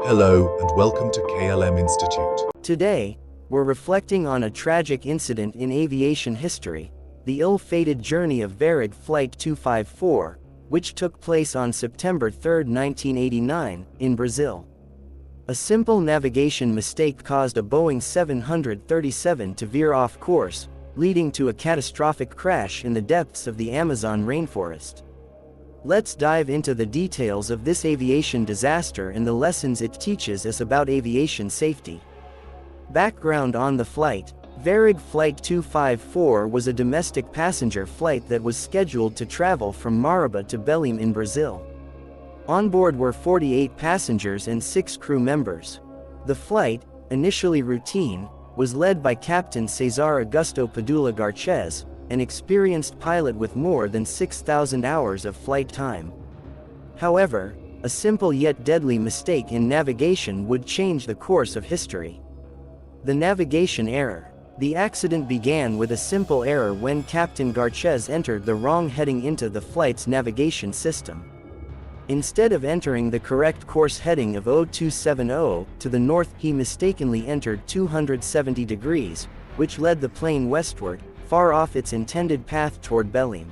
Hello and welcome to KLM Institute. Today, we're reflecting on a tragic incident in aviation history, the ill-fated journey of VARIG Flight 254, which took place on September 3, 1989, in Brazil. A simple navigation mistake caused a Boeing 737 to veer off course, leading to a catastrophic crash in the depths of the Amazon rainforest. Let's dive into the details of this aviation disaster and the lessons it teaches us about aviation safety. Background on the flight. VARIG Flight 254 was a domestic passenger flight that was scheduled to travel from Marabá to Belém in Brazil. On board were 48 passengers and 6 crew members. The flight, initially routine, was led by Captain César Augusto Padula Garcez, an experienced pilot with more than 6,000 hours of flight time. However, a simple yet deadly mistake in navigation would change the course of history. The navigation error. The accident began with a simple error when Captain Garcez entered the wrong heading into the flight's navigation system. Instead of entering the correct course heading of 0270 to the north, he mistakenly entered 270 degrees, which led the plane westward, far off its intended path toward Belém.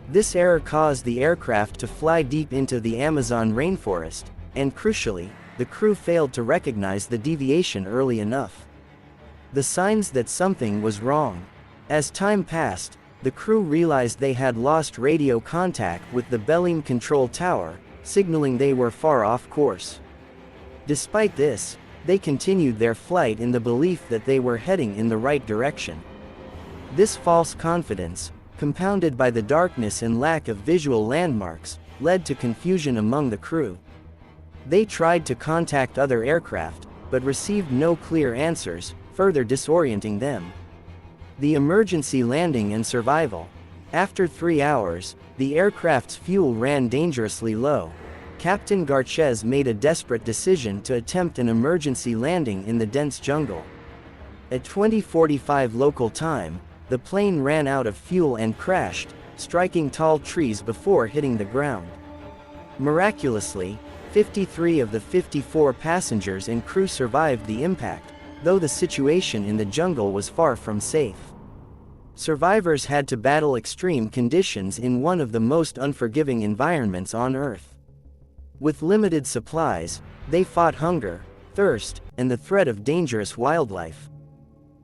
This error caused the aircraft to fly deep into the Amazon rainforest, and crucially, the crew failed to recognize the deviation early enough. The signs that something was wrong. As time passed, the crew realized they had lost radio contact with the Belém control tower, signaling they were far off course. Despite this, they continued their flight in the belief that they were heading in the right direction. This false confidence, compounded by the darkness and lack of visual landmarks, led to confusion among the crew. They tried to contact other aircraft, but received no clear answers, further disorienting them. The emergency landing and survival. After 3 hours, the aircraft's fuel ran dangerously low. Captain Garcez made a desperate decision to attempt an emergency landing in the dense jungle. At 20:45 local time, the plane ran out of fuel and crashed, striking tall trees before hitting the ground. Miraculously, 53 of the 54 passengers and crew survived the impact, though the situation in the jungle was far from safe. Survivors had to battle extreme conditions in one of the most unforgiving environments on Earth. With limited supplies, they fought hunger, thirst, and the threat of dangerous wildlife.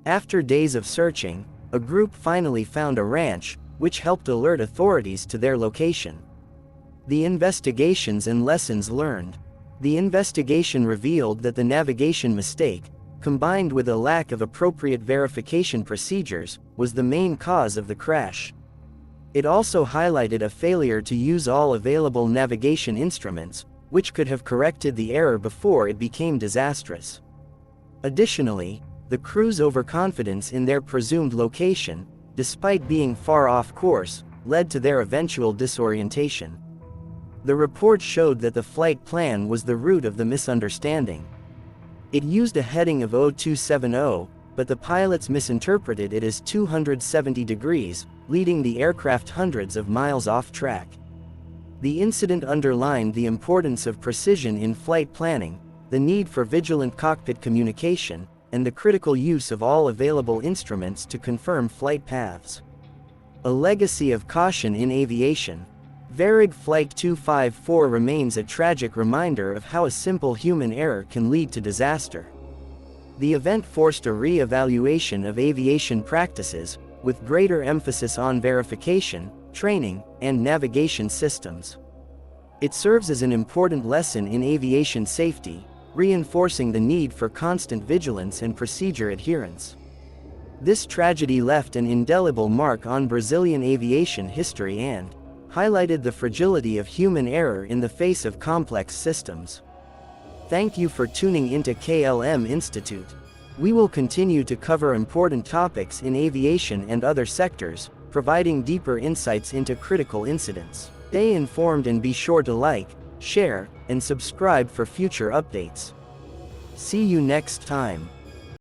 After days of searching, a group finally found a ranch, which helped alert authorities to their location. The investigations and lessons learned. The investigation revealed that the navigation mistake, combined with a lack of appropriate verification procedures, was the main cause of the crash. It also highlighted a failure to use all available navigation instruments, which could have corrected the error before it became disastrous. Additionally, the crew's overconfidence in their presumed location, despite being far off course, led to their eventual disorientation. The report showed that the flight plan was the root of the misunderstanding. It used a heading of 0270, but the pilots misinterpreted it as 270 degrees, leading the aircraft hundreds of miles off track. The incident underlined the importance of precision in flight planning, the need for vigilant cockpit communication, and the critical use of all available instruments to confirm flight paths. A legacy of caution in aviation. VARIG Flight 254 remains a tragic reminder of how a simple human error can lead to disaster. The event forced a re-evaluation of aviation practices, with greater emphasis on verification, training, and navigation systems. It serves as an important lesson in aviation safety, reinforcing the need for constant vigilance and procedure adherence. This tragedy left an indelible mark on Brazilian aviation history and highlighted the fragility of human error in the face of complex systems. Thank you for tuning into KLM Institute. We will continue to cover important topics in aviation and other sectors, providing deeper insights into critical incidents. Stay informed and be sure to like, share, and subscribe for future updates. See you next time.